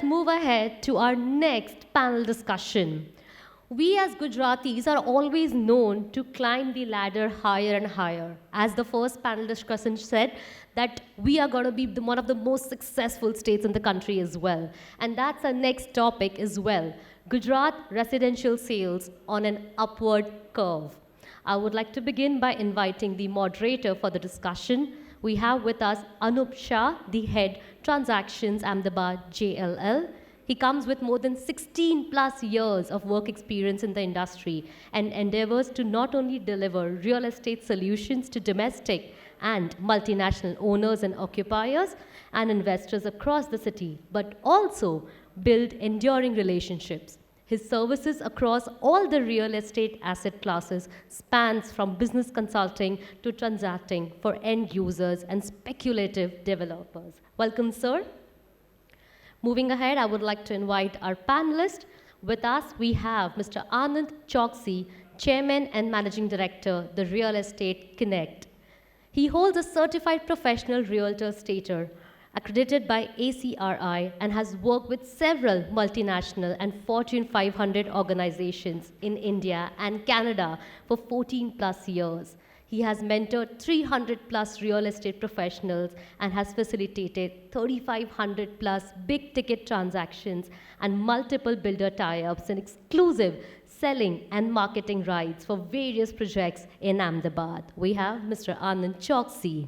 Move ahead to our next panel discussion. We as Gujaratis are always known to climb the ladder higher and higher. As the first panel discussion said, that we are going to be one of the most successful states in the country as well. And that's our next topic as well. Gujarat residential sales on an upward curve. I would like to begin by inviting the moderator for the discussion. We have with us Anup Shah, the head Transactions Ahmedabad JLL. He comes with more than 16 plus years of work experience in the industry and endeavors to not only deliver real estate solutions to domestic and multinational owners and occupiers and investors across the city, but also build enduring relationships. His services across all the real estate asset classes spans from business consulting to transacting for end users and speculative developers. Welcome, sir. Moving ahead, I would like to invite our panelists. With us, we have Mr. Anand Choksi, Chairman and Managing Director, the Real Estate Connect. He holds a certified professional realtor status accredited by ACRI and has worked with several multinational and Fortune 500 organizations in India and Canada for 14 plus years. He has mentored 300 plus real estate professionals and has facilitated 3,500 plus big ticket transactions and multiple builder tie-ups and exclusive selling and marketing rights for various projects in Ahmedabad. We have Mr. Anand Choksi.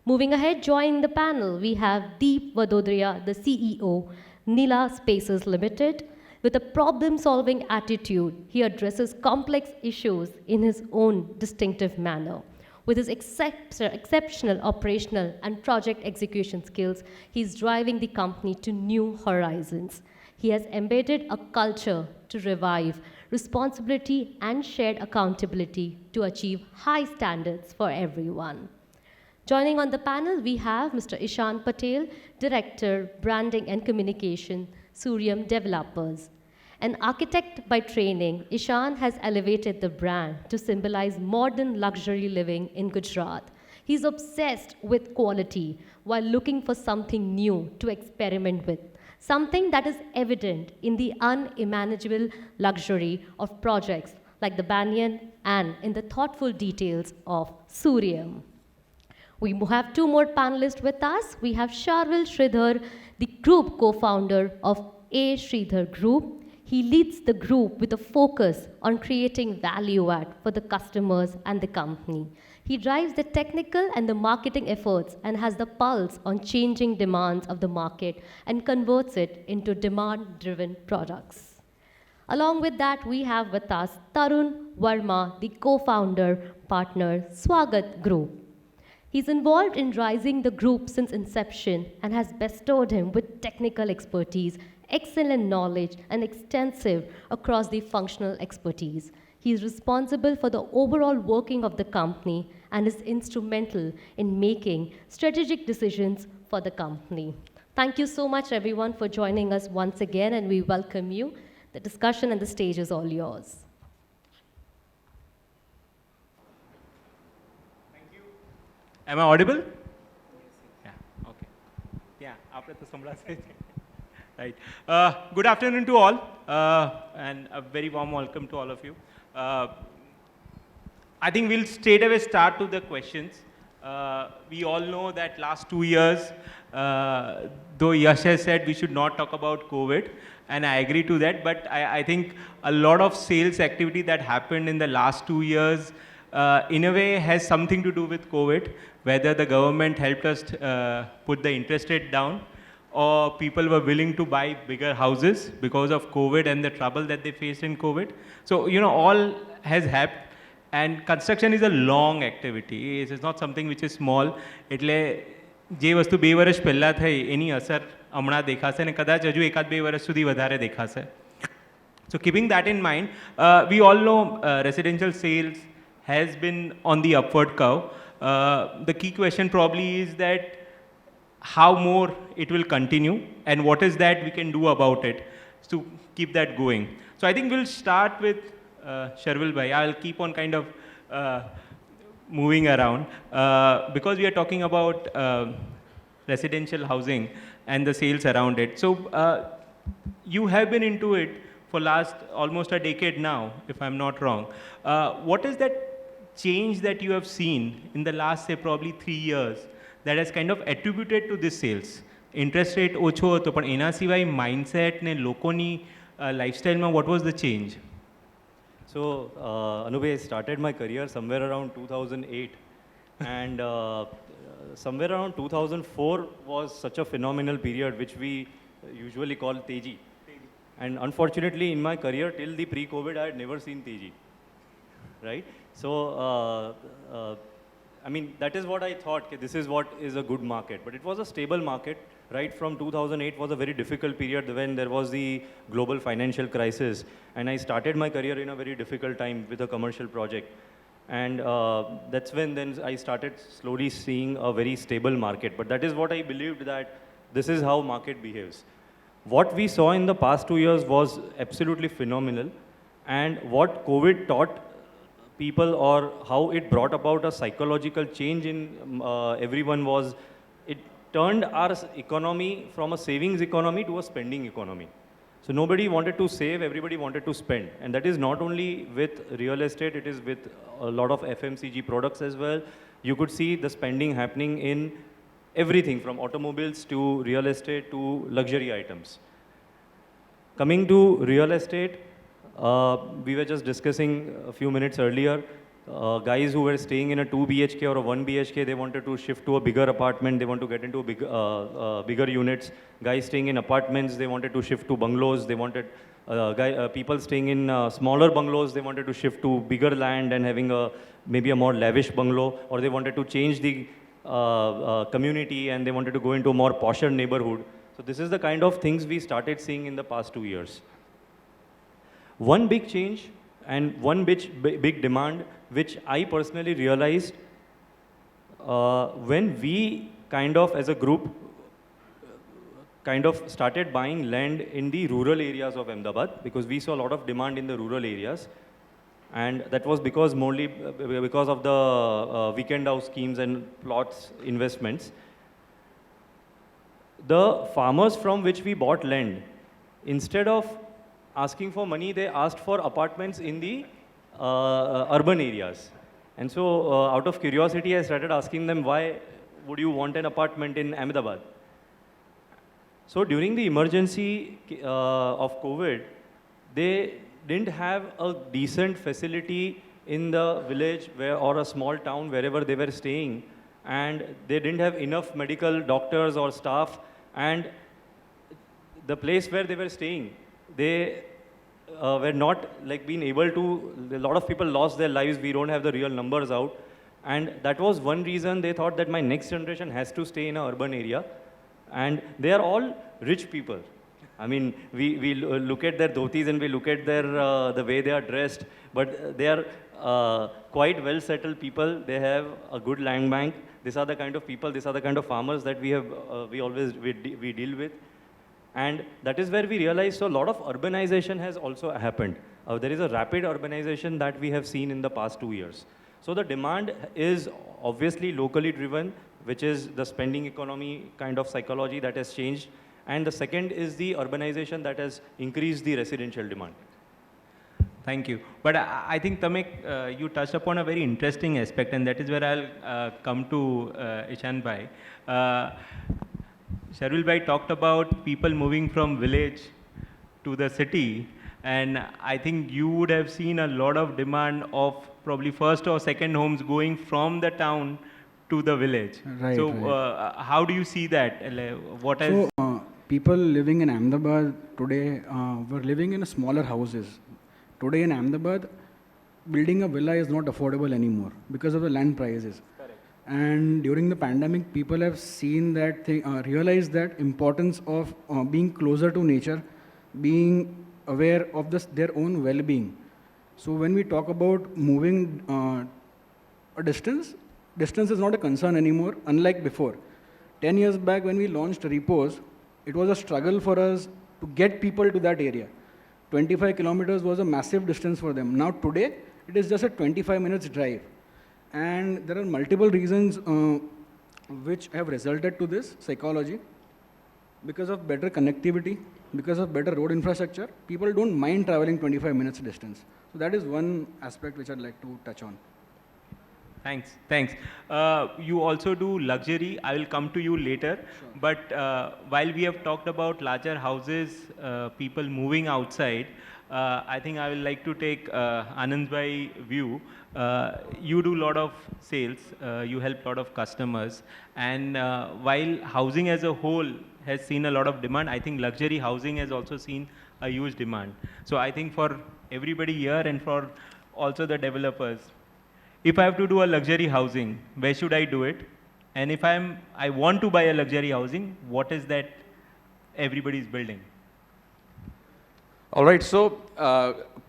Moving ahead, joining the panel, we have Deep Vadodaria, the CEO, Nila Spaces Limited. With a problem-solving attitude, he addresses complex issues in his own distinctive manner. With his exceptional operational and project execution skills, he's driving the company to new horizons. He has embedded a culture to revive responsibility and shared accountability to achieve high standards for everyone. Joining on the panel, we have Mr. Ishan Patel, Director, Branding and Communication, Suryam Developers. An architect by training, Ishan has elevated the brand to symbolize modern luxury living in Gujarat. He's obsessed with quality while looking for something new to experiment with, something that is evident in the unimaginable luxury of projects like the Banyan and in the thoughtful details of Suryam. We have two more panelists with us. We have Sharvil Shridhar, the group co-founder of Shridhar Group. He leads the group with a focus on creating value add for the customers and the company. He drives the technical and the marketing efforts and has the pulse on changing demands of the market and converts it into demand-driven products. Along with that, we have with us Tarun Varma, the co-founder, partner, Swagat Group. He's involved in rising the group since inception and has bestowed him with technical expertise, excellent knowledge, and extensive across the functional expertise. He is responsible for the overall working of the company and is instrumental in making strategic decisions for the company. Thank you so much, everyone, for joining us once again, and we welcome you. The discussion and the stage is all yours. Am I audible? Yeah, okay. Yeah, after the Samra said. Right. Good afternoon to all, and a very warm welcome to all of you. I think we'll straight away start to the questions. We all know that last 2 years, though Yash has said we should not talk about COVID, and I agree to that, but I think a lot of sales activity that happened in the last 2 years in a way has something to do with COVID, whether the government helped us put the interest rate down or people were willing to buy bigger houses because of COVID and the trouble that they faced in COVID. So, you know, all has happened, and construction is a long activity. It is not something which is small. એટલે જે વસ્તુ 2 વર્ષ પહેલાં થઈ એની અસર હમણાં દેખાશે અને કદાચ હજુ એકાદ 2 વર્ષ સુધી વધારે દેખાશે. So keeping that in mind, we all know residential sales has been on the upward curve. The key question probably is that how more it will continue and what is that we can do about it to keep that going. So I think we'll start with Sharvil bhai. I'll keep on kind of moving around because we are talking about residential housing and the sales around it. So you have been into it for last almost a decade now, if I'm not wrong. What is that change that you have seen in the last, say, probably 3 years that has kind of attributed to this sales? Interest rate ઓછો હતો, પણ એના સિવાય mindset ને લોકોની lifestyleમાં what was the change? So, Anup, I started my career somewhere around 2008, and somewhere around 2004 was such a phenomenal period, which we usually call Teji. And unfortunately, in my career till the pre-COVID, I had never seen Teji, right? So, I mean, that is what I thought, okay, this is what is a good market. But it was a stable market. Right from 2008 was a very difficult period when there was the global financial crisis. And I started my career in a very difficult time with a commercial project. And that's when then I started slowly seeing a very stable market. But that is what I believed, that this is how market behaves. What we saw in the past 2 years was absolutely phenomenal. And what COVID taught people, or how it brought about a psychological change in everyone, was it turned our economy from a savings economy to a spending economy. So nobody wanted to save, everybody wanted to spend. And that is not only with real estate, it is with a lot of FMCG products as well. You could see the spending happening in everything from automobiles to real estate to luxury items. Coming to real estate, we were just discussing a few minutes earlier, guys who were staying in a 2 BHK or a 1 BHK, they wanted to shift to a bigger apartment, they want to get into a bigger units. Guys staying in apartments, they wanted to shift to bungalows, they wanted, people staying in smaller bungalows, they wanted to shift to bigger land and having maybe a more lavish bungalow, or they wanted to change the community and they wanted to go into a more posher neighborhood. So this is the kind of things we started seeing in the past 2 years. One big change and one big demand, which I personally realized when we kind of as a group kind of started buying land in the rural areas of Ahmedabad, because we saw a lot of demand in the rural areas. And that was because mostly because of the weekend house schemes and plots investments. The farmers from which we bought land, instead of asking for money, they asked for apartments in the urban areas. And so out of curiosity, I started asking them, why would you want an apartment in Ahmedabad? So during the emergency of COVID, they didn't have a decent facility in the village or a small town, wherever they were staying. And they didn't have enough medical doctors or staff. And the place where they were staying, they were not like being able to, a lot of people lost their lives, we don't have the real numbers out. And that was one reason they thought that my next generation has to stay in an urban area. And they are all rich people. I mean, we look at their dhotis and we look at their, the way they are dressed, but they are quite well settled people. They have a good land bank. These are the kind of people, these are the kind of farmers that we have, we deal with. And that is where we realized, so a lot of urbanization has also happened. There is a rapid urbanization that we have seen in the past 2 years. So the demand is obviously locally driven, which is the spending economy kind of psychology that has changed. And the second is the urbanization that has increased the residential demand. Thank you. But I think, Tamek, you touched upon a very interesting aspect, and that is where I'll come to Ishan Bhai. Sharvil Bhai talked about people moving from village to the city, and I think you would have seen a lot of demand of probably first or second homes going from the town to the village. Right, so right. how do you see that? What has... So, people living in Ahmedabad today were living in smaller houses. Today in Ahmedabad, building a villa is not affordable anymore because of the land prices. Correct. And during the pandemic, people have seen that, realized that importance of being closer to nature, being aware of their own well-being. So when we talk about moving a distance is not a concern anymore, unlike before. 10 years back when we launched Repose, it was a struggle for us to get people to that area. 25 kilometers was a massive distance for them. Now today, it is just a 25 minutes drive. And there are multiple reasons which have resulted to this psychology. Because of better connectivity, because of better road infrastructure, people don't mind traveling 25 minutes distance. So that is one aspect which I'd like to touch on. Thanks, thanks. You also do luxury. I will come to you later. Sure. But while we have talked about larger houses, people moving outside, I think I will like to take Anand by view. You do a lot of sales, you help a lot of customers, and while housing as a whole has seen a lot of demand, I think luxury housing has also seen a huge demand. So I think for everybody here and for also the developers, if I have to do a luxury housing, where should I do it? And if I want to buy a luxury housing, what is that everybody is building? All right, so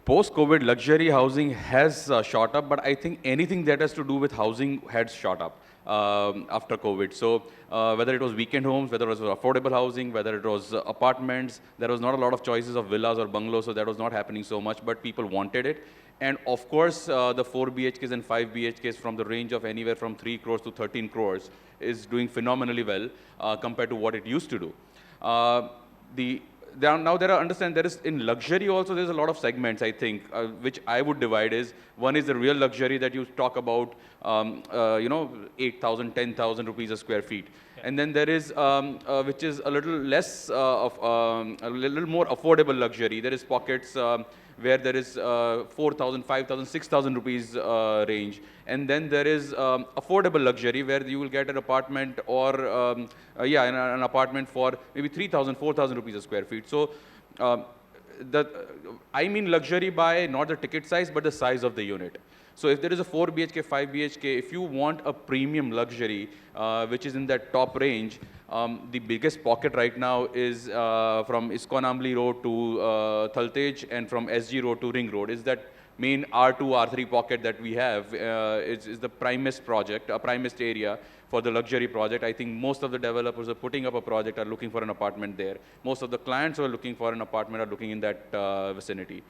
post-COVID, luxury housing has shot up, but I think anything that has to do with housing had shot up after COVID. So whether it was weekend homes, whether it was affordable housing, whether it was apartments, there was not a lot of choices of villas or bungalows, so that was not happening so much, but people wanted it. And of course, the 4 BHKs and 5 BHKs from the range of anywhere from 3 crores to 13 crores is doing phenomenally well compared to what it used to do. Understand there is in luxury also there's a lot of segments, I think, which I would divide is one is the real luxury that you talk about, 8,000, 10,000 rupees a square feet. Yeah. And then there is which is a little less a little more affordable luxury. There is pockets where there is 4,000, 5,000, 6,000 rupees range. And then there is affordable luxury where you will get an apartment or, an apartment for maybe 3,000, 4,000 rupees a square feet. So I mean luxury by not the ticket size, but the size of the unit. So if there is a 4 BHK, 5 BHK, if you want a premium luxury, which is in that top range, the biggest pocket right now is from ISKCON Ambli Road to Thaltej and from SG Road to Ring Road. Is that main R2, R3 pocket that we have is the primest project, a primest area for the luxury project. I think most of the developers are putting up a project are looking for an apartment there. Most of the clients who are looking for an apartment are looking in that vicinity.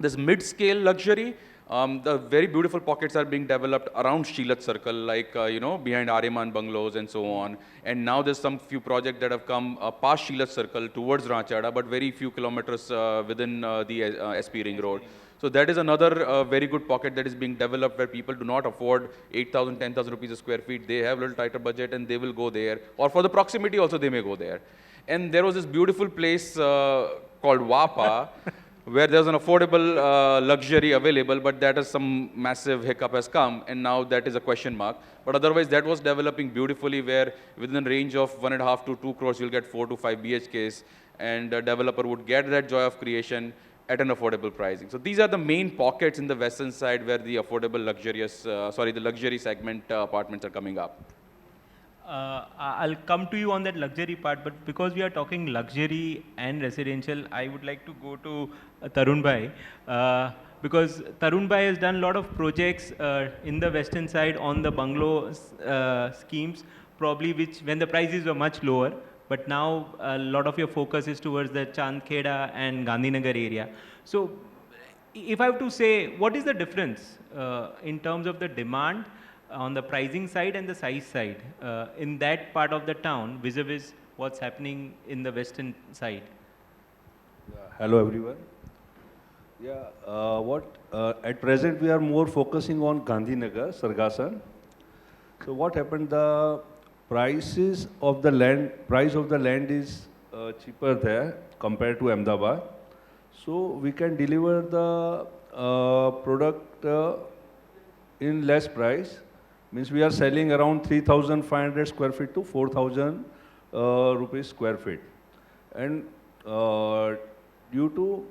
This mid-scale luxury, the very beautiful pockets are being developed around Sheelat Circle, like, behind Aryaman bungalows and so on. And now there's some few projects that have come past Sheelat Circle towards Ranchada, but very few kilometers within the SP Ring Road. So that is another very good pocket that is being developed where people do not afford 8,000, 10,000 rupees a square feet. They have a little tighter budget and they will go there. Or for the proximity also they may go there. And there was this beautiful place called Wapa, where there's an affordable luxury available, but that is some massive hiccup has come, and now that is a question mark. But otherwise, that was developing beautifully, where within a range of 1.5 to 2 crores, you'll get 4 to 5 BHKs, and a developer would get that joy of creation at an affordable pricing. So these are the main pockets in the western side where the affordable luxurious, the luxury segment apartments are coming up. I'll come to you on that luxury part, but because we are talking luxury and residential, I would like to go to Tarun Bhai, because Tarun Bhai has done a lot of projects in the western side on the bungalow schemes, probably which when the prices were much lower, but now a lot of your focus is towards the Chandkheda and Gandhinagar area. So if I have to say, what is the difference in terms of the demand on the pricing side and the size side in that part of the town vis-a-vis what's happening in the western side? Hello everyone. At present we are more focusing on Gandhinagar, Sargasan. So what happened, the price of the land is cheaper there compared to Ahmedabad. So we can deliver the product in less price. Means we are selling around 3,500 square feet to 4,000 rupees square feet. And due to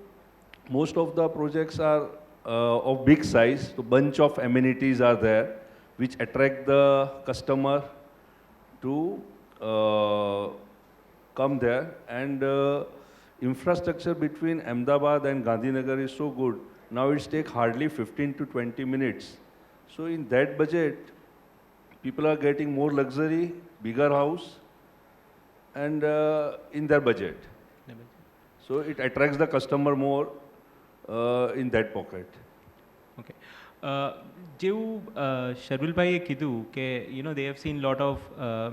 most of the projects are of big size, so bunch of amenities are there which attract the customer to come there. And infrastructure between Ahmedabad and Gandhinagar is so good. Now it's take hardly 15 to 20 minutes. So in that budget, people are getting more luxury, bigger house, and in their budget. So it attracts the customer more in that pocket. Okay. જેવું શર્વિલભાઈએ કીધું કે they have seen lot of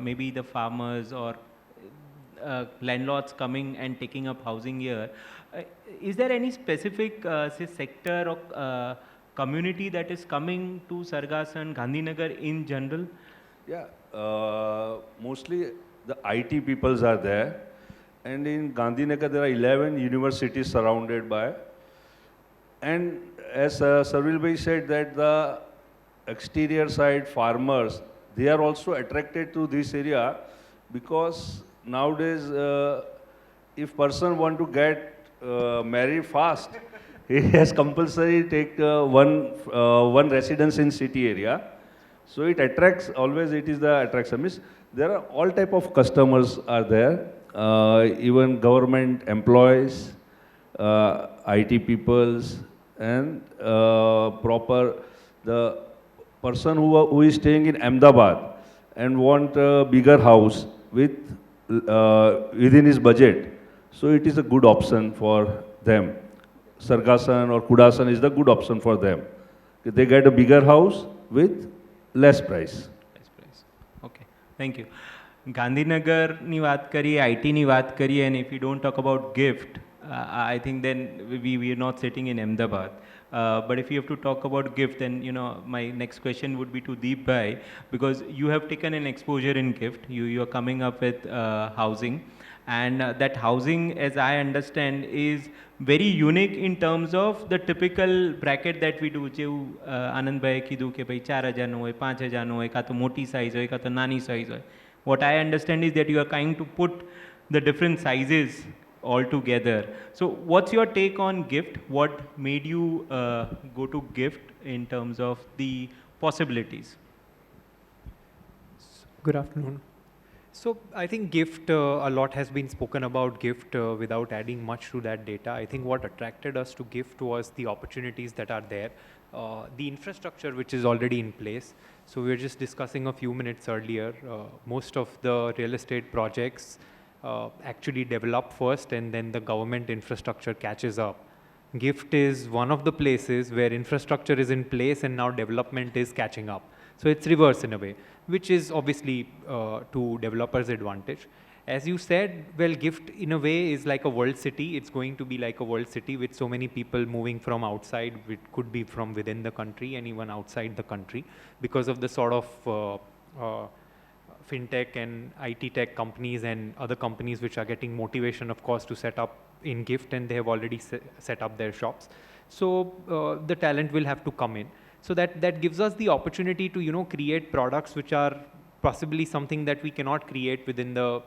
maybe the farmers or landlords coming and taking up housing here. Is there any specific say sector or community that is coming to Sargasan, Gandhinagar in general? Yeah, mostly the IT peoples are there. And in Gandhinagar, there are 11 universities surrounded by. And as Sharvil bhai said that the exterior side farmers, they are also attracted to this area because nowadays, if person want to get married fast, he has compulsory take one residence in city area. So it attracts, always it is the attraction. Means there are all type of customers are there, even government employees, IT peoples, and proper the person who is staying in Ahmedabad and want a bigger house with within his budget. So it is a good option for them. Sargasan or Kudasan is the good option for them. They get a bigger house with less price. Best price. Okay, thank you. ગાંધીનગરની વાત કરીએ, આઈટીની વાત કરીએ, and if you don't talk about gift, I think then we are not sitting in Ahmedabad. But if you have to talk about gift, then my next question would be to Deep Bhai, because you have taken an exposure in gift. You are coming up with housing, and that housing, as I understand, is very unique in terms of the typical bracket that we do. જેવું આનંદ ભાઈએ કીધું કે ભાઈ 4,000નું હોય, 5,000નું હોય, કાં તો મોટી સાઇઝ હોય, કાં તો નાની સાઇઝ હોય. What I understand is that you are trying to put the different sizes all together. So what's your take on gift? What made you go to gift in terms of the possibilities? Good afternoon. So I think gift, a lot has been spoken about gift without adding much to that data. I think what attracted us to gift was the opportunities that are there, the infrastructure which is already in place. So we were just discussing a few minutes earlier, most of the real estate projects actually develop first and then the government infrastructure catches up. Gift is one of the places where infrastructure is in place and now development is catching up. So it's reverse in a way, which is obviously to developers' advantage. As you said, well, gift in a way is like a world city. It's going to be like a world city with so many people moving from outside. It could be from within the country and even outside the country because of the sort of fintech and IT tech companies and other companies which are getting motivation, of course, to set up in gift, and they have already set up their shops. So the talent will have to come in. So that gives us the opportunity to create products which are possibly something that we cannot create within the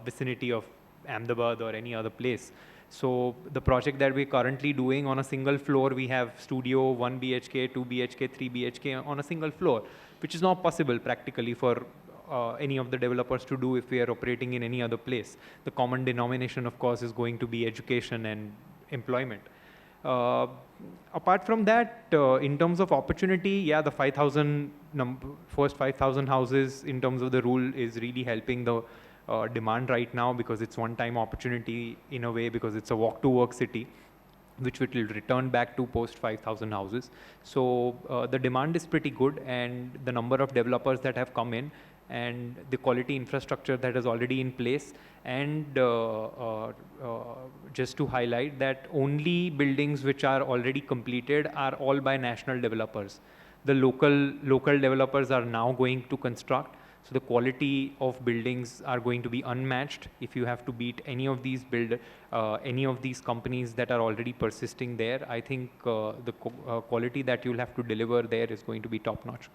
vicinity of Ahmedabad or any other place. So the project that we're currently doing on a single floor, we have studio, 1 BHK, 2 BHK, 3 BHK on a single floor, which is not possible practically for any of the developers to do if we are operating in any other place. The common denomination, of course, is going to be education and employment. Apart from that, in terms of opportunity, yeah, the 5,000 first 5,000 houses in terms of the rule is really helping the demand right now, because it's one-time opportunity in a way, because it's a walk-to-work city, which will return back to post 5,000 houses. So the demand is pretty good, and the number of developers that have come in, and the quality infrastructure that is already in place. And just to highlight that only buildings which are already completed are all by national developers. The local developers are now going to construct. So the quality of buildings are going to be unmatched. If you have to beat any of these companies that are already persisting there, I think the quality that you'll have to deliver there is going to be top notch.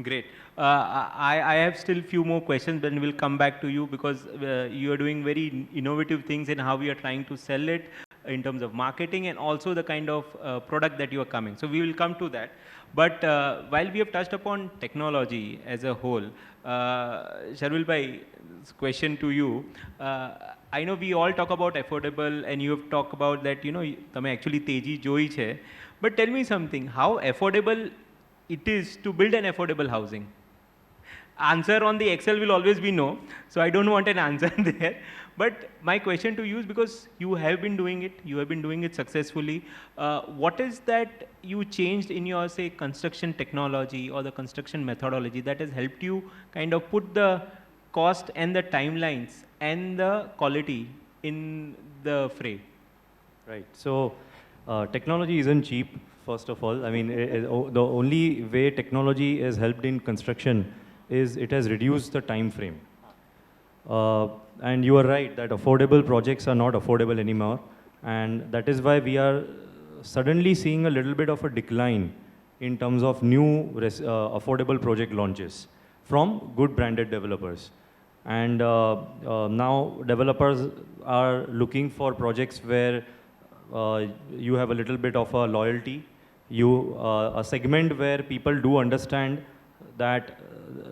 Great. I have still few more questions, then we'll come back to you, because you are doing very innovative things in how we are trying to sell it in terms of marketing, and also the kind of product that you are coming. So we will come to that. But while we have touched upon technology as a whole, Sharvil bhai, question to you. I know we all talk about affordable, and you have talked about that, તમે actually તેજી જોઈ છે. But tell me something, how affordable it is to build an affordable housing? Answer on the Excel will always be no, so I don't want an answer there. But my question to you is, because you have been doing it successfully. What is that you changed in your, say, construction technology or the construction methodology that has helped you kind of put the cost and the timelines and the quality in the fray? Right. So technology isn't cheap, first of all. I mean, the only way technology has helped in construction is it has reduced the time frame. And you are right that affordable projects are not affordable anymore. And that is why we are suddenly seeing a little bit of a decline in terms of new affordable project launches from good branded developers. And now developers are looking for projects where you have a little bit of a loyalty, a segment where people do understand that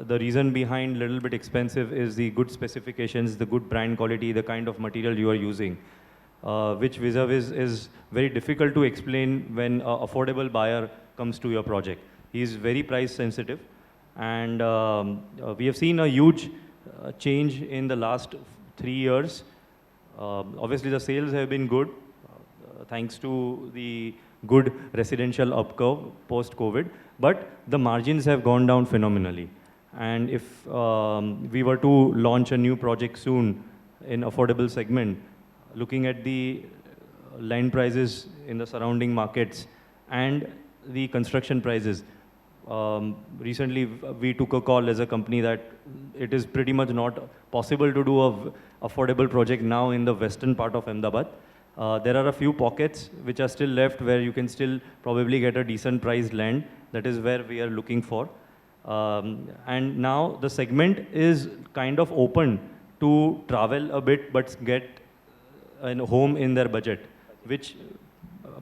the reason behind little bit expensive is the good specifications, the good brand quality, the kind of material you are using, which vis-a-vis is very difficult to explain when an affordable buyer comes to your project. He is very price sensitive, and we have seen a huge change in the last 3 years. Obviously, the sales have been good, thanks to the good residential upcurve post-COVID, but the margins have gone down phenomenally. And if we were to launch a new project soon in affordable segment, looking at the land prices in the surrounding markets and the construction prices, recently we took a call as a company that it is pretty much not possible to do a affordable project now in the western part of Ahmedabad. There are a few pockets which are still left where you can still probably get a decent priced land. That is where we are looking for. And now the segment is kind of open to travel a bit but get a home in their budget, which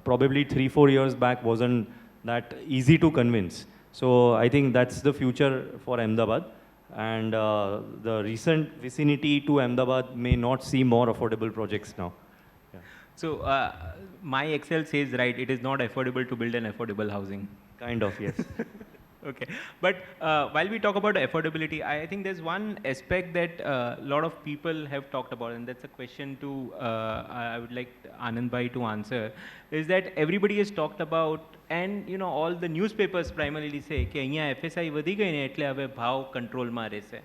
probably 3-4 years back wasn't that easy to convince. So I think that's the future for Ahmedabad. And the recent vicinity to Ahmedabad may not see more affordable projects now. Yeah. So my Excel says, right, it is not affordable to build an affordable housing. Kind of, yes. Okay, but while we talk about affordability, I think there's one aspect that a lot of people have talked about, and that's a question to, I would like Anand bhai to answer, is that everybody has talked about, and you know, all the newspapers primarily say, कि અહીંયા FSI વધી ગઈ ને એટલે હવે ભાવ control માં રહેશે.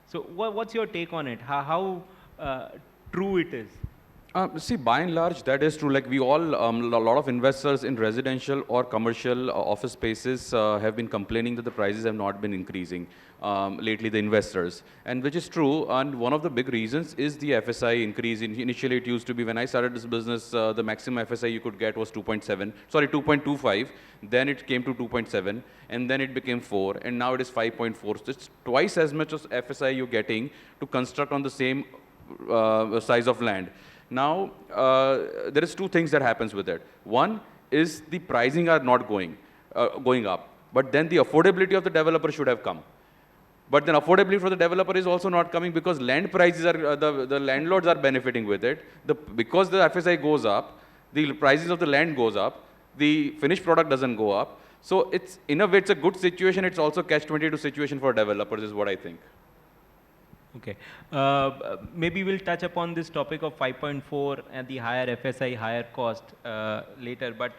So what's your take on it? How true it is? See, by and large, that is true. Like we all, a lot of investors in residential or commercial office spaces have been complaining that the prices have not been increasing lately, the investors. And which is true. And one of the big reasons is the FSI increase. Initially, it used to be, when I started this business, the maximum FSI you could get was 2.25. Then it came to 2.7. And then it became 4. And now it is 5.4. So it's twice as much as FSI you're getting to construct on the same size of land. Now, there is two things that happens with it. One is the pricing are not going up, but then the affordability of the developer should have come. But then affordability for the developer is also not coming because land prices are, the landlords are benefiting with it. Because the FSI goes up, the prices of the land goes up, the finished product doesn't go up. So it's, in a way, it's a good situation. It's also catch-22 situation for developers is what I think. Okay. Maybe we'll touch upon this topic of 5.4 and the higher FSI, higher cost later. But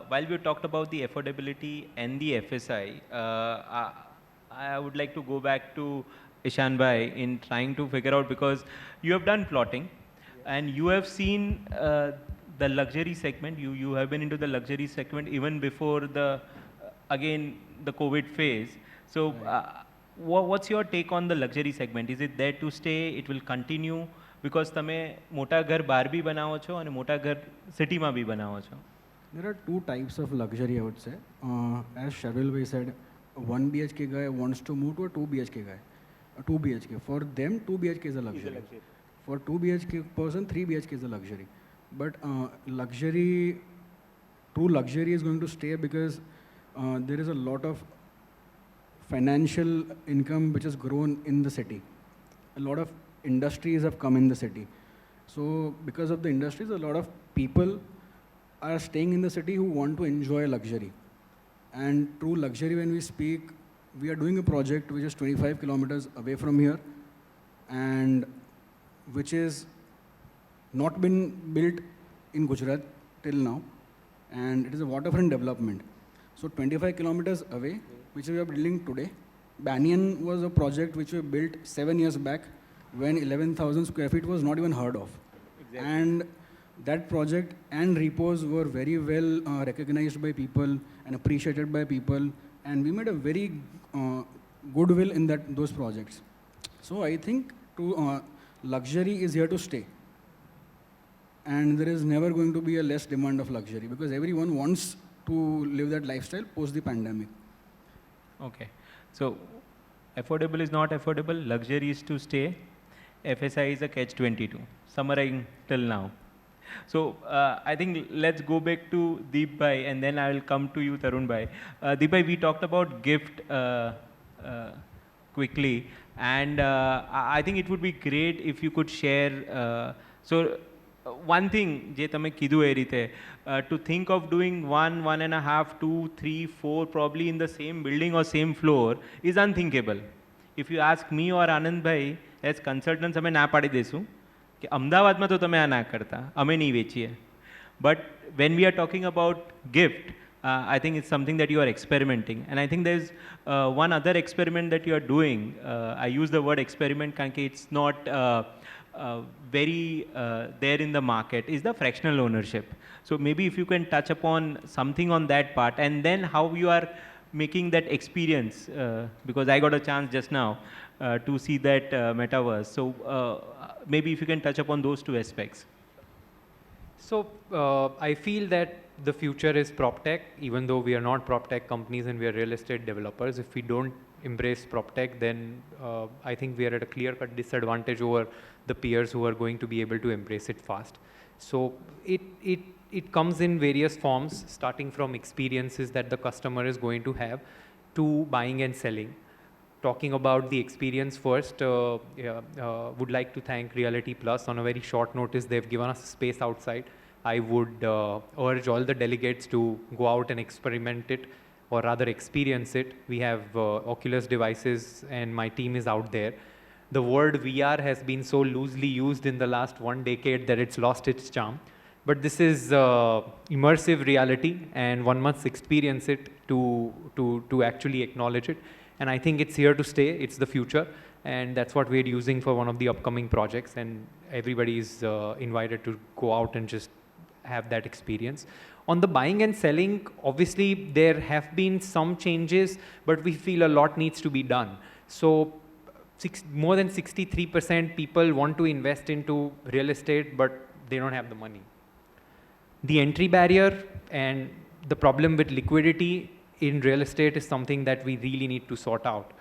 while we talked about the affordability and the FSI, I would like to go back to Ishan bhai in trying to figure out, because you have done plotting and you have seen the luxury segment. You have been into the luxury segment even before the, again, the COVID phase. So. What's your take on the luxury segment? Is it there to stay? It will continue? Because તમે મોટા ઘર બહાર બી બનાવો છો અને મોટા ઘર સિટીમાં બી બનાવો છો. There are two types of luxury, I would say. As Sharvil said, 1 BHK guy wants to move to a 2 BHK guy. A 2 BHK. For them, 2 BHK is a luxury. For 2 BHK person, 3 BHK is a luxury. But luxury, true luxury is going to stay because there is a lot of financial income which has grown in the city. A lot of industries have come in the city. So because of the industries, a lot of people are staying in the city who want to enjoy luxury. And true luxury, when we speak, we are doing a project which is 25 kilometers away from here. And which is not been built in Gujarat till now, and it is a waterfront development. So 25 kilometers away, which we are building today. Banyan was a project which we built 7 years back when 11,000 square feet was not even heard of. Exactly. And that project and repos were very well recognized by people and appreciated by people, and we made a very goodwill in those projects. So I think luxury is here to stay. And there is never going to be a less demand of luxury because everyone wants to live that lifestyle post the pandemic. Okay. So, affordable is not affordable, luxury is to stay, FSI is a catch-22, summarizing till now. So, I think let's go back to Deep Bhai and then I will come to you, Tarun Bhai. Deep Bhai, we talked about gift quickly, and I think it would be great if you could share. One thing, je tame kidu e rite, to think of doing 1, 1.5, 2, 3, 4 probably in the same building or same floor is unthinkable. If you ask me or Anand bhai, as consultants, અમે ના પાડી દેશું કે અમદાવાદમાં તો તમે આ ના કરતા, અમે નહીં વેચીએ. But when we are talking about gift, I think it's something that you are experimenting. And I think there's one other experiment that you are doing. I use the word experiment because it's not very there in the market, is the fractional ownership. So maybe if you can touch upon something on that part and then how you are making that experience, because I got a chance just now to see that metaverse. So maybe if you can touch upon those two aspects. So I feel that the future is prop tech, even though we are not prop tech companies and we are real estate developers. If we don't embrace prop tech, then I think we are at a clear-cut disadvantage over the peers who are going to be able to embrace it fast. So it comes in various forms, starting from experiences that the customer is going to have to buying and selling. Talking about the experience first, would like to thank Reality Plus. On a very short notice, they've given us space outside. I would urge all the delegates to go out and experiment it, or rather experience it. We have Oculus devices and my team is out there. The word VR has been so loosely used in the last 1 decade that it's lost its charm. But this is immersive reality and one must experience it to actually acknowledge it. And I think it's here to stay, it's the future. And that's what we're using for one of the upcoming projects. And everybody is invited to go out and just have that experience. On the buying and selling, obviously there have been some changes, but we feel a lot needs to be done. So more than 63% people want to invest into real estate, but they don't have the money. The entry barrier and the problem with liquidity in real estate is something that we really need to sort out.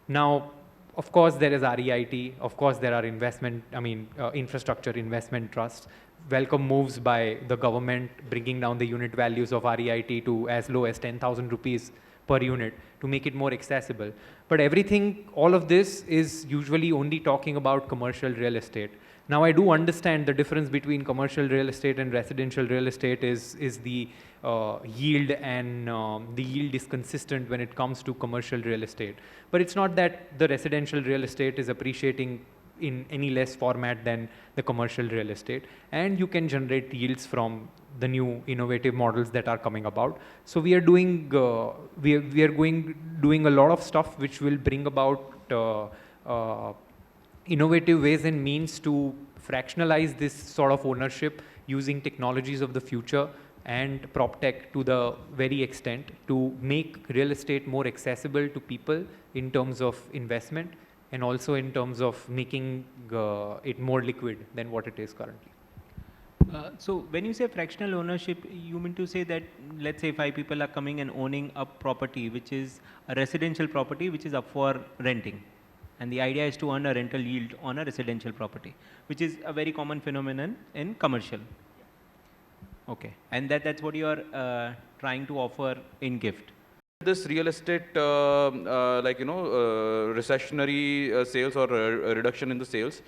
Now, of course, there is REIT. Of course, there are infrastructure investment trusts. Welcome moves by the government bringing down the unit values of REIT to as low as 10,000 rupees per unit to make it more accessible. But everything, all of this is usually only talking about commercial real estate. Now, I do understand the difference between commercial real estate and residential real estate is the yield, and the yield is consistent when it comes to commercial real estate. But it's not that the residential real estate is appreciating in any less format than the commercial real estate. And you can generate yields from the new innovative models that are coming about. So we are doing, doing a lot of stuff which will bring about innovative ways and means to fractionalize this sort of ownership using technologies of the future and prop tech to the very extent to make real estate more accessible to people in terms of investment and also in terms of making it more liquid than what it is currently. So when you say fractional ownership, you mean to say that, let's say 5 people are coming and owning a property, which is a residential property, which is up for renting. And the idea is to earn a rental yield on a residential property, which is a very common phenomenon in commercial. Okay. And that's what you are trying to offer in GIFT. This real estate, recessionary sales or reduction in the sales.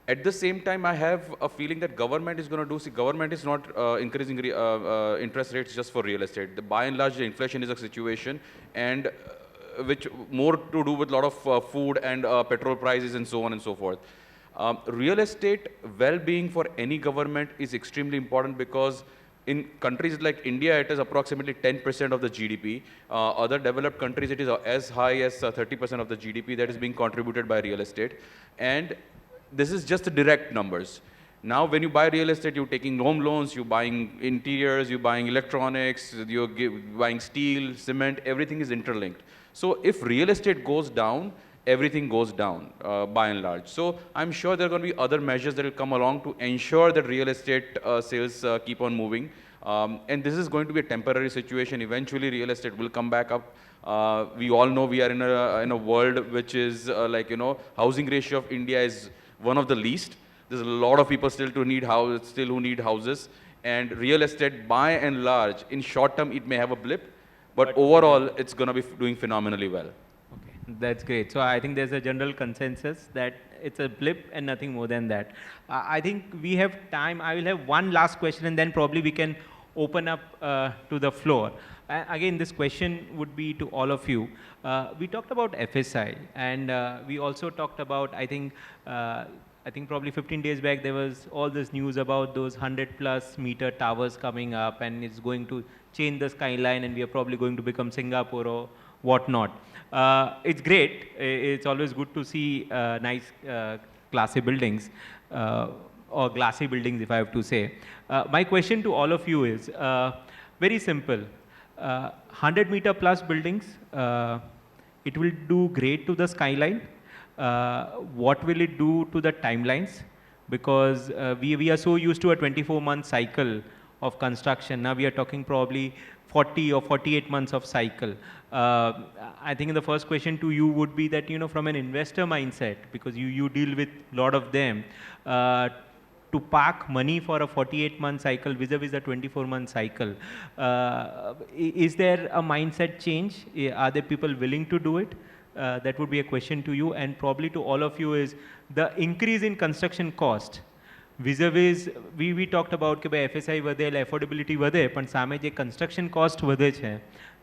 At the same time, I have a feeling that government is going to do, government is not increasing interest rates just for real estate. By and large, the inflation is a situation, and which more to do with a lot of food and petrol prices and so on and so forth. Real estate well-being for any government is extremely important because in countries like India, it is approximately 10% of the GDP. Other developed countries, it is as high as 30% of the GDP that is being contributed by real estate. And this is just the direct numbers. Now, when you buy real estate, you're taking home loans, you're buying interiors, you're buying electronics, you're buying steel, cement, everything is interlinked. So if real estate goes down, everything goes down by and large. So I'm sure there are going to be other measures that will come along to ensure that real estate sales keep on moving. And this is going to be a temporary situation. Eventually, real estate will come back up. We all know we are in a world which is housing ratio of India is one of the least. There's a lot of people still who need houses. And real estate, by and large, in short term, it may have a blip, but overall, it's going to be doing phenomenally well. Okay, that's great. So I think there's a general consensus that it's a blip and nothing more than that. I think we have time. I will have one last question and then probably we can open up to the floor. Again, this question would be to all of you. We talked about FSI and we also talked about, I think probably 15 days back, there was all this news about those 100+ meter towers coming up and it's going to change the skyline and we are probably going to become Singapore or whatnot. It's great. It's always good to see nice classy buildings or glassy buildings, if I have to say. My question to all of you is very simple. 100-meter plus buildings, it will do great to the skyline. What will it do to the timelines? Because we are so used to a 24-month cycle of construction. Now we are talking probably 40 or 48 months of cycle. I think the first question to you would be that, from an investor mindset, because you deal with a lot of them, to park money for a 48-month cycle vis-a-vis a 24-month cycle, is there a mindset change? Are there people willing to do it? That would be a question to you, and probably to all of you is the increase in construction cost vis-a-vis, we talked about કે ભાઈ FSI વધે, affordability વધે, પણ સામે જે construction cost વધે છે.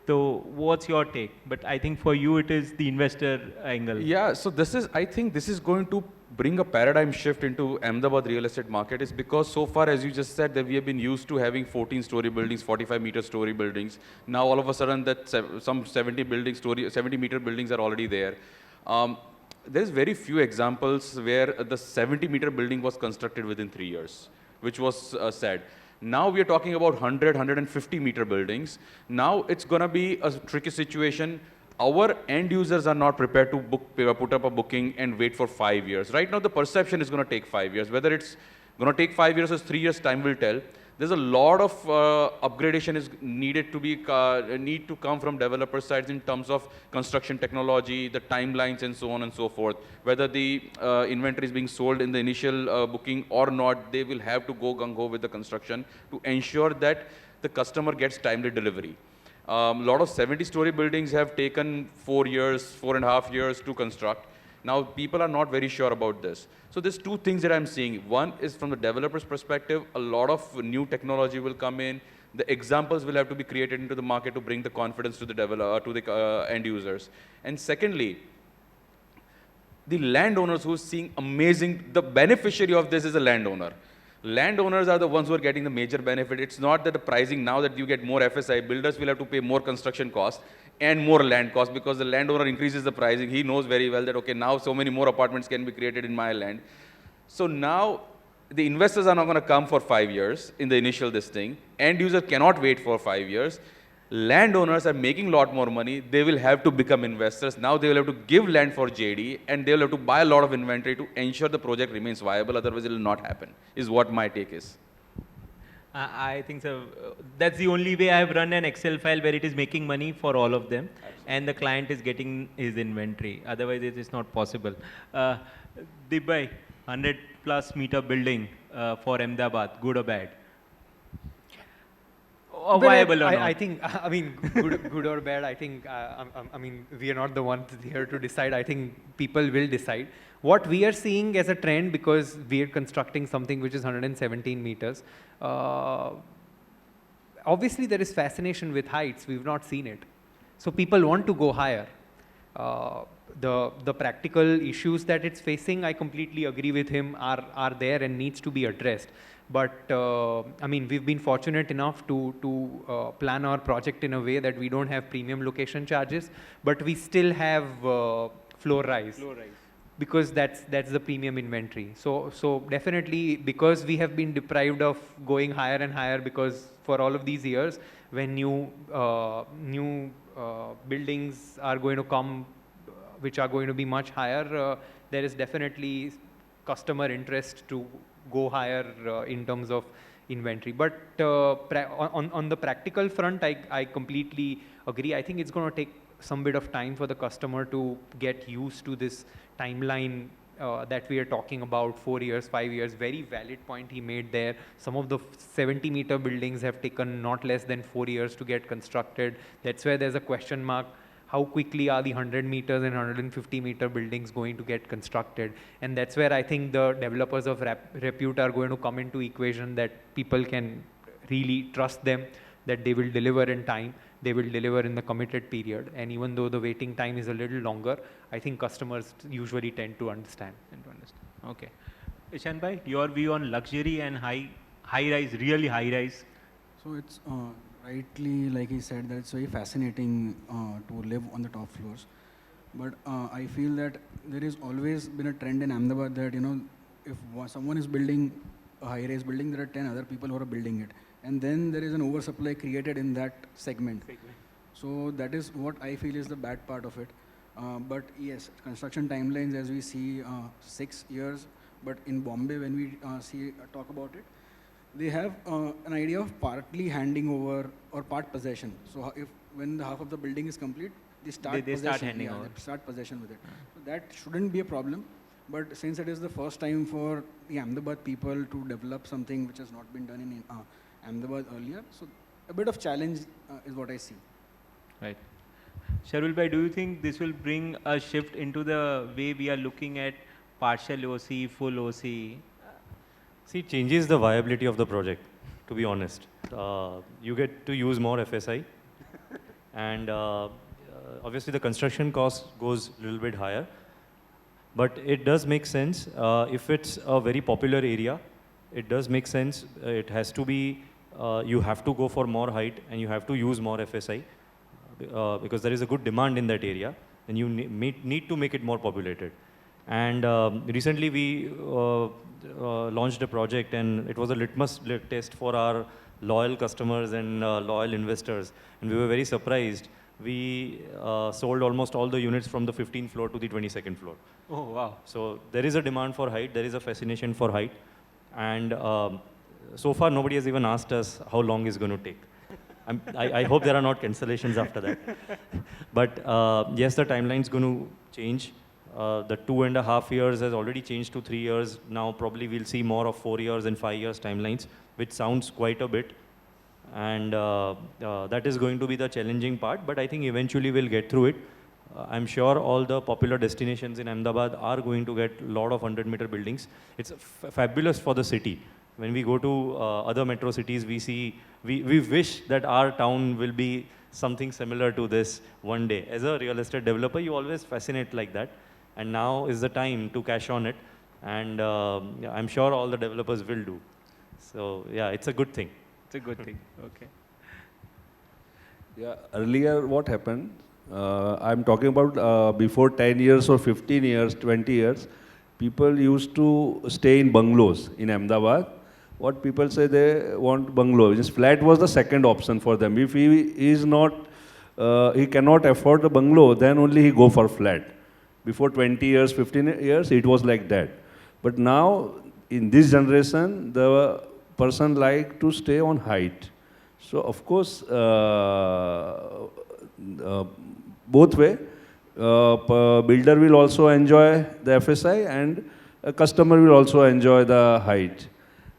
So what's your take? But I think for you it is the investor angle. Yeah, so I think this is going to bring a paradigm shift into Ahmedabad real estate market, is because so far, as you just said, that we have been used to having 14-story buildings, 45-meter story buildings. Now all of a sudden that some 70-meter buildings are already there. There's very few examples where the 70-meter building was constructed within 3 years, which was said. Now we are talking about 150-meter buildings. Now it's going to be a tricky situation. Our end users are not prepared to put up a booking and wait for 5 years. Right now, the perception is going to take 5 years. Whether it's going to take 5 years or 3 years, time will tell. There's a lot of upgradation is needed to come from developer sides in terms of construction technology, the timelines, and so on and so forth. Whether the inventory is being sold in the initial booking or not, they will have to go gung-ho with the construction to ensure that the customer gets timely delivery. A lot of 70-story buildings have taken 4.5 years to construct. Now, people are not very sure about this. So there's two things that I'm seeing. One is from the developer's perspective, a lot of new technology will come in. The examples will have to be created into the market to bring the confidence to the end users. And secondly, the landowners who are seeing amazing, the beneficiary of this is a landowner. Landowners are the ones who are getting the major benefit. It's not that the pricing, now that you get more FSI, builders will have to pay more construction costs and more land costs, because the landowner increases the pricing. He knows very well that, okay, now so many more apartments can be created in my land. So now the investors are not going to come for 5 years in the initial this thing. End user cannot wait for 5 years. Landowners are making a lot more money. They will have to become investors. Now they will have to give land for JD, and they will have to buy a lot of inventory to ensure the project remains viable. Otherwise, it will not happen, is what my take is. I think so. That's the only way I have run an Excel file where it is making money for all of them. Absolutely. And the client is getting his inventory. Otherwise, it is not possible. Dibbai, 100+ meter building for Ahmedabad, good or bad? Or viable or not? I think, I mean, good or bad, I think, I mean, we are not the ones here to decide. I think people will decide. What we are seeing as a trend, because we are constructing something which is 117 meters, obviously there is fascination with heights. We've not seen it. So people want to go higher. the practical issues that it's facing, I completely agree with him, are there and needs to be addressed. But I mean, we've been fortunate enough to plan our project in a way that we don't have premium location charges, but we still have floor rise. Because that's the premium inventory. So definitely, because we have been deprived of going higher and higher, because for all of these years, when new buildings are going to come, which are going to be much higher, there is definitely customer interest to go higher in terms of inventory. But on the practical front, I completely agree. I think it's going to take some bit of time for the customer to get used to this timeline that we are talking about, 4 years, 5 years. Very valid point he made there. Some of the 70-meter buildings have taken not less than 4 years to get constructed. That's where there's a question mark. How quickly are the 100 meters and 150-meter buildings going to get constructed? And that's where I think the developers of repute are going to come into equation, that people can really trust them, that they will deliver in time, they will deliver in the committed period. And even though the waiting time is a little longer, I think customers usually tend to understand. Okay. Ishan bhai, your view on luxury and high rise, really high rise? So it's rightly, like he said, that it's very fascinating to live on the top floors. But I feel that there has always been a trend in Ahmedabad that, if someone is building a high-rise building, there are 10 other people who are building it. And then there is an oversupply created in that segment. So that is what I feel is the bad part of it. But yes, construction timelines, as we see, 6 years. But in Bombay, when we talk about it, they have an idea of partly handing over or part possession. So when the half of the building is complete, they start handing over. They start possession with it. So that shouldn't be a problem. But since it is the first time for the Ahmedabad people to develop something which has not been done in Ahmedabad earlier, so a bit of challenge is what I see. Right. Sharvil bhai, do you think this will bring a shift into the way we are looking at partial OC, full OC? See, it changes the viability of the project, to be honest. You get to use more FSI, and obviously the construction cost goes a little bit higher. But it does make sense. If it's a very popular area, it does make sense. It has to be, you have to go for more height and you have to use more FSI because there is a good demand in that area, and you need to make it more populated. And recently we launched a project, and it was a litmus test for our loyal customers and loyal investors. And we were very surprised. We sold almost all the units from the 15th floor to the 22nd floor. Oh, wow. So there is a demand for height, there is a fascination for height. And so far, nobody has even asked us how long it's going to take. I hope there are not cancellations after that. But yes, the timeline is going to change. The 2.5 years has already changed to 3 years. Now probably we'll see more of 4 years and 5 years timelines, which sounds quite a bit. And that is going to be the challenging part, but I think eventually we'll get through it. I'm sure all the popular destinations in Ahmedabad are going to get a lot of 100-meter buildings. It's fabulous for the city. When we go to other metro cities, we wish that our town will be something similar to this one day. As a real estate developer, you always fascinate like that. And now is the time to cash on it. And I'm sure all the developers will do. So yeah, it's a good thing. It's a good thing. Okay. Yeah, earlier what happened, I'm talking about before 10 years or 15 years, 20 years, people used to stay in bungalows in Ahmedabad. What people say, they want bungalow. Just flat was the second option for them. If he is not, he cannot afford a bungalow, then only he go for flat. Before 20 years, 15 years, it was like that. But now, in this generation, the person like to stay on height. So of course, both way, builder will also enjoy the FSI and a customer will also enjoy the height.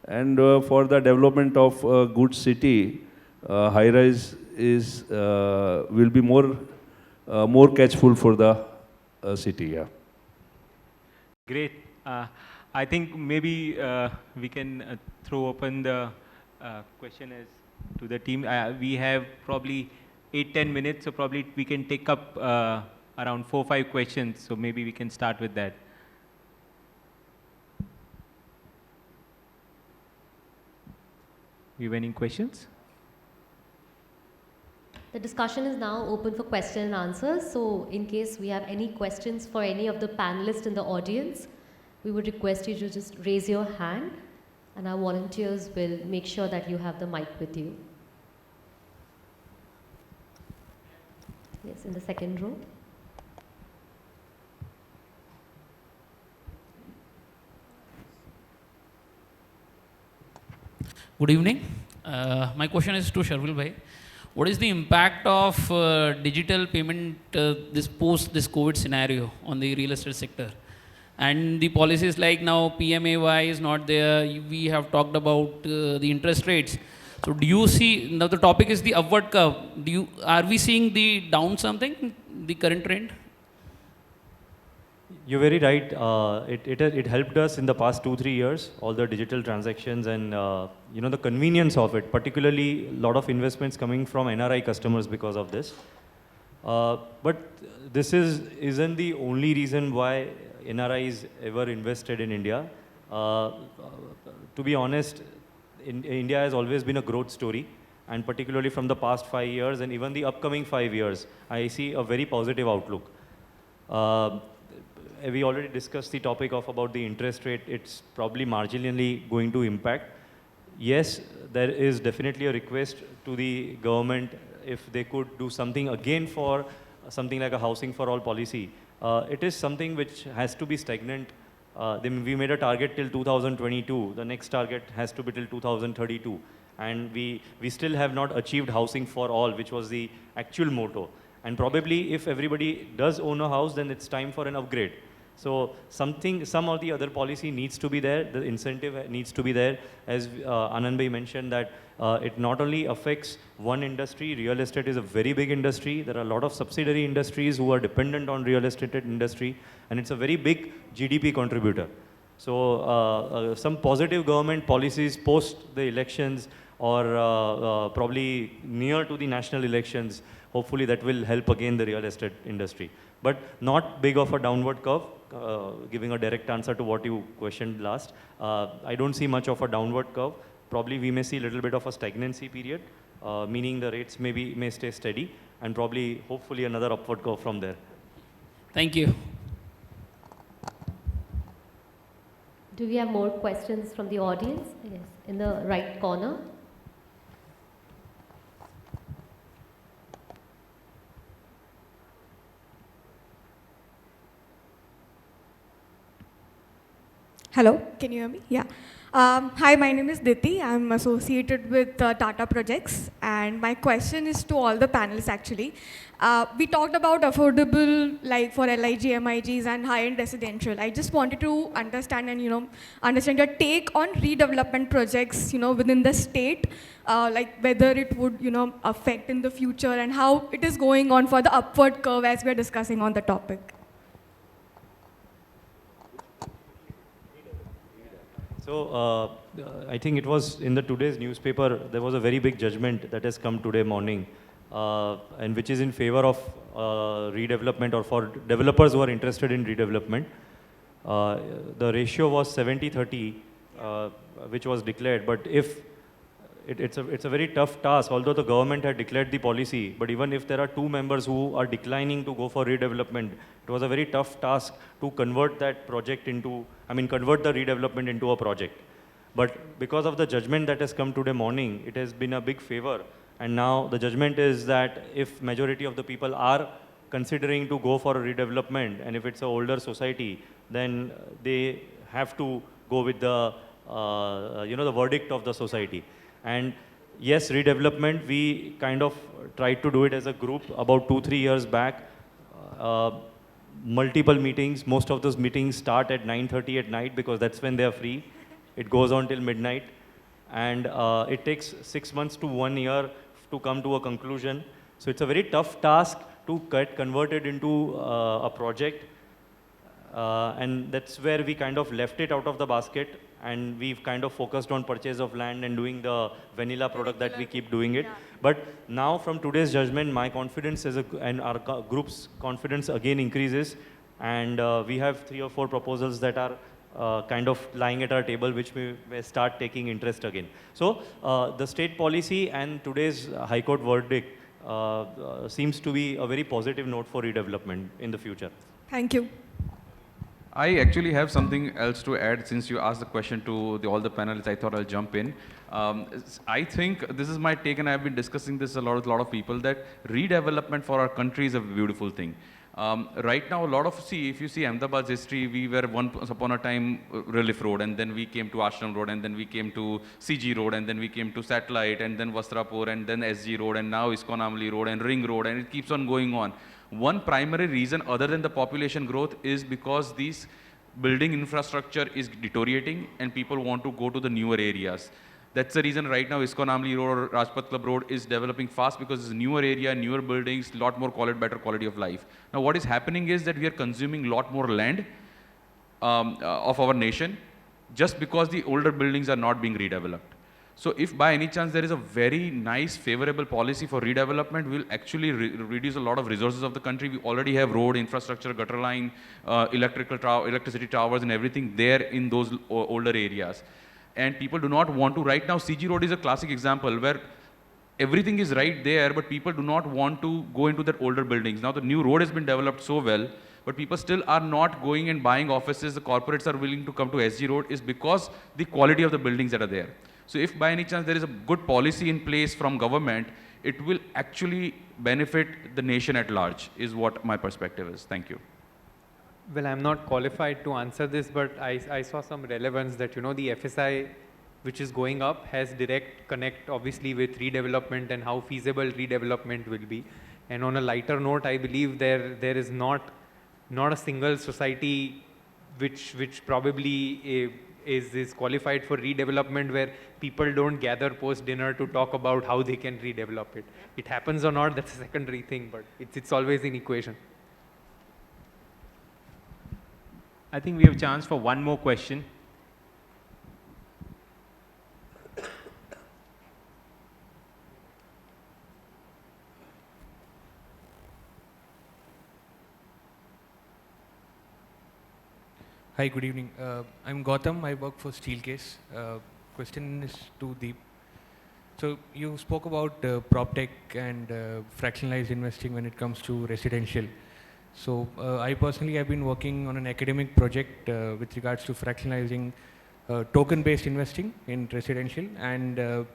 And for the development of a good city, high-rise is will be more catchful for the city. Yeah. Great. I think maybe we can throw open the question as to the team. We have probably 8-10 minutes, so probably we can take up around 4-5 questions. So maybe we can start with that. You have any questions? The discussion is now open for question and answers. So in case we have any questions for any of the panelists in the audience, we would request you to just raise your hand and our volunteers will make sure that you have the mic with you. Yes, in the second row. Good evening. My question is to Sharvil bhai. What is the impact of digital payment this COVID scenario on the real estate sector? And the policies like now PMAY is not there. We have talked about the interest rates. So do you see, now the topic is the upward curve. Are we seeing the down something, the current trend? You're very right. It helped us in the past 2-3 years, all the digital transactions and the convenience of it, particularly a lot of investments coming from NRI customers because of this. But this isn't the only reason why NRIs ever invested in India. To be honest, India has always been a growth story, and particularly from the past 5 years and even the upcoming 5 years, I see a very positive outlook. We already discussed the topic of about the interest rate. It's probably marginally going to impact. Yes, there is definitely a request to the government if they could do something again for something like a housing for all policy. It is something which has to be stagnant. We made a target till 2022. The next target has to be till 2032. And we still have not achieved housing for all, which was the actual motto. And probably if everybody does own a house, then it's time for an upgrade. So some of the other policy needs to be there, the incentive needs to be there. As Anand bhai mentioned that it not only affects one industry, real estate is a very big industry. There are a lot of subsidiary industries who are dependent on real estate industry, and it's a very big GDP contributor. So some positive government policies post the elections or probably near to the national elections, hopefully that will help again the real estate industry. But not big of a downward curve, giving a direct answer to what you questioned last. I don't see much of a downward curve. Probably we may see a little bit of a stagnancy period, meaning the rates may stay steady, and probably hopefully another upward curve from there. Thank you. Do we have more questions from the audience? Yes, in the right corner. Hello, can you hear me? Yeah. Hi, my name is Diti. I'm associated with Tata Projects, and my question is to all the panelists actually. We talked about affordable, like for LIG, MIGs, and high-end residential. I just wanted to understand and understand your take on redevelopment projects, within the state, like whether it would, affect in the future and how it is going on for the upward curve as we are discussing on the topic. So I think it was in the today's newspaper, there was a very big judgment that has come today morning, and which is in favor of redevelopment or for developers who are interested in redevelopment. The ratio was 70-30, which was declared, but if it's a very tough task, although the government had declared the policy, but even if there are 2 members who are declining to go for redevelopment, it was a very tough task to convert that project into, convert the redevelopment into a project. But because of the judgment that has come today morning, it has been a big favor. And now the judgment is that if majority of the people are considering to go for a redevelopment, and if it's an older society, then they have to go with the, the verdict of the society. And yes, redevelopment, we kind of tried to do it as a group about 2-3 years back. Multiple meetings, most of those meetings start at 9:30 at night because that's when they are free. It goes on till midnight. And it takes 6 months to 1 year to come to a conclusion. So it's a very tough task to get converted into a project. And that's where we kind of left it out of the basket, and we've kind of focused on purchase of land and doing the vanilla product that we keep doing it. But now from today's judgment, my confidence and our group's confidence again increases, and we have 3 or 4 proposals that are kind of lying at our table, which we may start taking interest again. So the state policy and today's High Court verdict seems to be a very positive note for redevelopment in the future. Thank you. I actually have something else to add. Since you asked the question to all the panelists, I thought I'll jump in. I think this is my take, and I've been discussing this a lot with a lot of people, that redevelopment for our country is a beautiful thing. Right now, if you see Ahmedabad's history, we were once upon a time Relief Road, and then we came to Ashram Road, and then we came to CG Road, and then we came to Satellite, and then Vastrapur, and then SG Road, and now Iskon Amli Road, and Ring Road, and it keeps on going on. One primary reason other than the population growth is because these building infrastructure is deteriorating and people want to go to the newer areas. That's the reason right now Iskon Amli Road or Rajpath Club Road is developing fast, because it's a newer area, newer buildings, lot more better quality of life. Now what is happening is that we are consuming a lot more land of our nation just because the older buildings are not being redeveloped. So if by any chance there is a very nice favorable policy for redevelopment, we'll actually reduce a lot of resources of the country. We already have road infrastructure, gutter line, electricity towers and everything there in those older areas. And people do not want to. Right now, CG Road is a classic example where everything is right there, but people do not want to go into that older buildings. Now the new road has been developed so well, but people still are not going and buying offices. The corporates are willing to come to SG Road is because the quality of the buildings that are there. So if by any chance there is a good policy in place from government, it will actually benefit the nation at large, is what my perspective is. Thank you. Well, I'm not qualified to answer this, but I saw some relevance that, the FSI, which is going up, has direct connect, obviously, with redevelopment and how feasible redevelopment will be. And on a lighter note, I believe there is not a single society which probably is qualified for redevelopment where people don't gather post-dinner to talk about how they can redevelop it. It happens or not, that's a secondary thing, but it's always an equation. I think we have a chance for one more question. Hi, good evening. I'm Gautam. I work for Steelcase. Question is to Deep. So you spoke about PropTech and fractionalized investing when it comes to residential. So I personally have been working on an academic project with regards to fractionalizing token-based investing in residential, and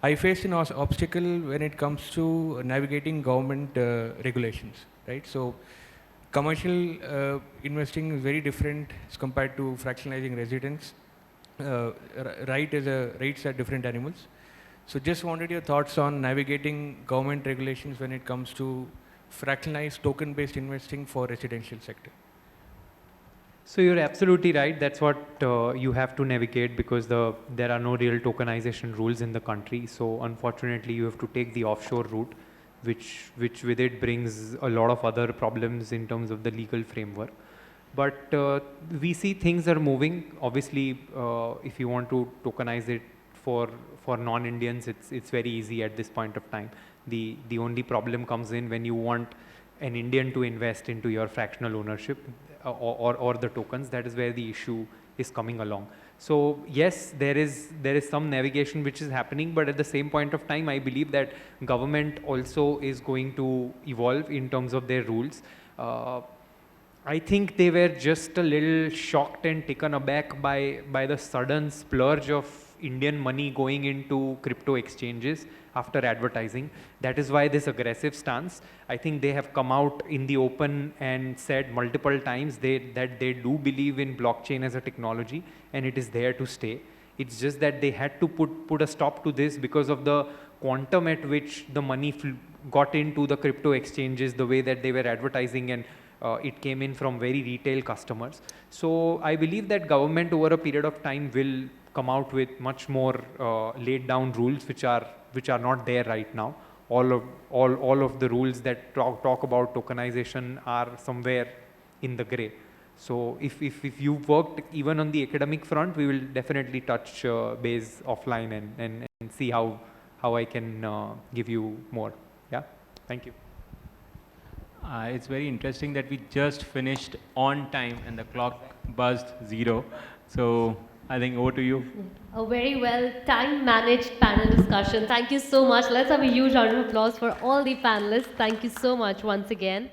I faced an obstacle when it comes to navigating government regulations, right? So commercial investing is very different as compared to fractionalizing residence. Rates are different animals. So just wanted your thoughts on navigating government regulations when it comes to fractionalized token-based investing for residential sector. So you're absolutely right. That's what you have to navigate, because there are no real tokenization rules in the country. So unfortunately, you have to take the offshore route, which with it brings a lot of other problems in terms of the legal framework. But we see things are moving. Obviously, if you want to tokenize it for non-Indians, it's very easy at this point of time. The only problem comes in when you want an Indian to invest into your fractional ownership or the tokens. That is where the issue is coming along. So yes, there is some navigation which is happening, but at the same point of time, I believe that government also is going to evolve in terms of their rules. I think they were just a little shocked and taken aback by the sudden splurge of Indian money going into crypto exchanges after advertising. That is why this aggressive stance. I think they have come out in the open and said multiple times that they do believe in blockchain as a technology and it is there to stay. It's just that they had to put a stop to this because of the quantum at which the money got into the crypto exchanges, the way that they were advertising, and it came in from very retail customers. So I believe that government over a period of time will come out with much more laid down rules which are not there right now. All of the rules that talk about tokenization are somewhere in the gray. So if you've worked even on the academic front, we will definitely touch base offline and see how I can give you more. Yeah, thank you. It's very interesting that we just finished on time and the clock buzzed 0. So I think over to you. A very well time managed panel discussion. Thank you so much. Let's have a huge round of applause for all the panelists. Thank you so much once again.